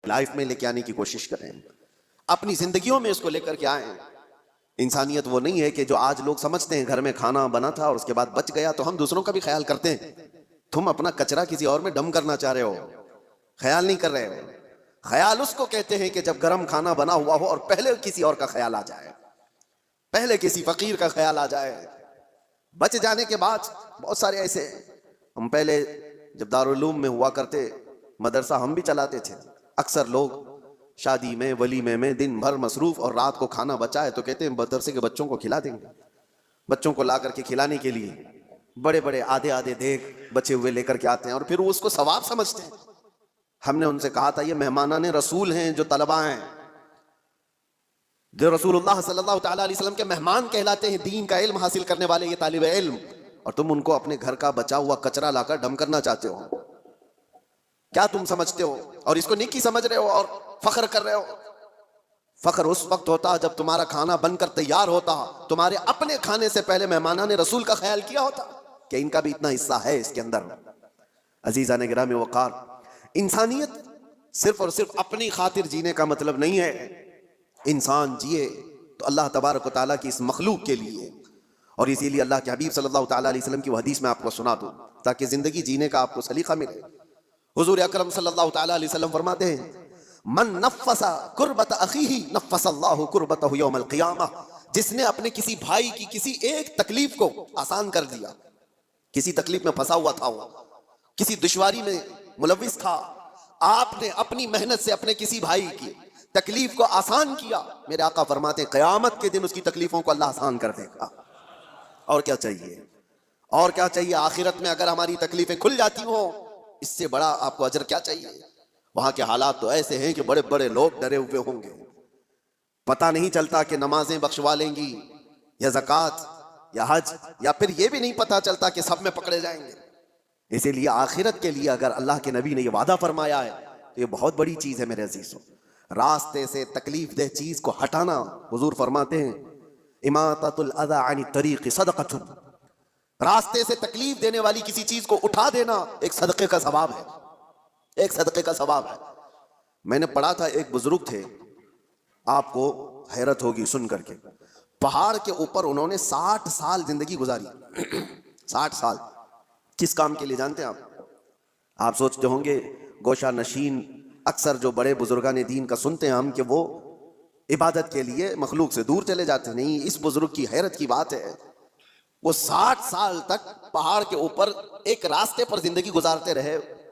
Life میں لے کے آنے کی کوشش کریں، اپنی زندگیوں میں اس کو لے کر کے آئیں۔ انسانیت وہ نہیں ہے کہ جو آج لوگ سمجھتے ہیں گھر میں کھانا بنا تھا اور اس کے بعد بچ گیا تو ہم دوسروں کا بھی خیال کرتے ہیں۔ تم اپنا کچرا کسی اور میں ڈم کرنا چاہ رہے ہو، خیال نہیں کر رہے ہو۔ خیال اس کو کہتے ہیں کہ جب گرم کھانا بنا ہوا ہو اور پہلے کسی اور کا خیال آ جائے، پہلے کسی فقیر کا خیال آ جائے۔ بچ جانے کے بعد بہت سارے ایسے، ہم پہلے جب دارالعلوم میں ہوا کرتے، مدرسہ ہم بھی چلاتے تھے، اکثر لوگ شادی میں ولیمے میں دن بھر مصروف اور رات کو کھانا بچا ہے تو کہتے ہیں مدرسے کے بچوں کو کھلا دیں گے۔ بچوں کو لا کر کے کھلانے کے لیے بڑے بڑے آدھے آدھے دیگ بچے ہوئے لے کر کے آتے ہیں اور پھر وہ اس کو ثواب سمجھتے ہیں۔ ہم نے ان سے کہا تھا یہ مہمانان رسول ہیں جو طلباء ہیں، جو رسول اللہ صلی اللہ تعالیٰ علیہ وسلم کے مہمان کہلاتے ہیں، دین کا علم حاصل کرنے والے یہ طالب علم، اور تم ان کو اپنے گھر کا بچا ہوا کچرا لا کر ڈم کرنا چاہتے ہو۔ کیا تم سمجھتے ہو اور اس کو نیکی سمجھ رہے ہو اور فخر کر رہے ہو؟ فخر اس وقت ہوتا جب تمہارا کھانا بن کر تیار ہوتا، تمہارے اپنے کھانے سے پہلے مہمانان رسول کا خیال کیا ہوتا کہ ان کا بھی اتنا حصہ ہے اس کے اندر۔ عزیزان گرامی وقار، انسانیت صرف اور صرف اپنی خاطر جینے کا مطلب نہیں ہے۔ انسان جیے تو اللہ تبارک و تعالیٰ کی اس مخلوق کے لیے، اور اسی لیے اللہ کے حبیب صلی اللہ تعالیٰ علیہ وسلم کی وہ حدیث میں آپ کو سنا دوں تاکہ زندگی جینے کا آپ کو سلیقہ ملے۔ حضور اکرم صلی اللہ تعالیٰ علیہ وسلم فرماتے ہیں من نفس کربت اخیہ نفس اللہ کربتہ یوم القیامہ، جس نے اپنے کسی بھائی کی کسی ایک تکلیف کو آسان کر دیا، کسی تکلیف میں پھنسا ہوا تھا، وہ کسی دشواری میں ملوث تھا، آپ نے اپنی محنت سے اپنے کسی بھائی کی تکلیف کو آسان کیا، میرے آقا فرماتے ہیں قیامت کے دن اس کی تکلیفوں کو اللہ آسان کر دے گا۔ اور کیا چاہیے، اور کیا چاہیے؟ آخرت میں اگر ہماری تکلیفیں کھل جاتی ہوں، اس سے بڑا آپ کو اجر کیا چاہیے؟ وہاں کے حالات تو ایسے ہیں کہ بڑے بڑے لوگ ڈرے ہوئے ہوں گے، پتہ نہیں چلتا کہ نمازیں بخشوا لیں گی یا زکوٰۃ یا حج، یا پھر یہ بھی نہیں پتہ چلتا کہ سب میں پکڑے جائیں گے۔ اسی لیے آخرت کے لیے اگر اللہ کے نبی نے یہ وعدہ فرمایا ہے تو یہ بہت بڑی چیز ہے میرے عزیزوں۔ راستے سے تکلیف دہ چیز کو ہٹانا، حضور فرماتے ہیں اماطۃ الاذی عن الطریق صدقۃ، راستے سے تکلیف دینے والی کسی چیز کو اٹھا دینا ایک صدقے کا ثواب ہے، ایک صدقے کا ثواب ہے۔ میں نے پڑھا تھا ایک بزرگ تھے، آپ کو حیرت ہوگی سن کر کے، پہاڑ کے اوپر انہوں نے 60 سال زندگی گزاری۔ 60 سال کس کام کے لیے جانتے ہیں آپ سوچتے ہوں گے گوشہ نشین اکثر جو بڑے بزرگان دین کا سنتے ہیں ہم کہ وہ عبادت کے لیے مخلوق سے دور چلے جاتے ہیں، نہیں، اس بزرگ کی حیرت کی بات ہے، وہ 60 سال تک پہاڑ کے اوپر ایک راستے پر زندگی گزارتے رہے۔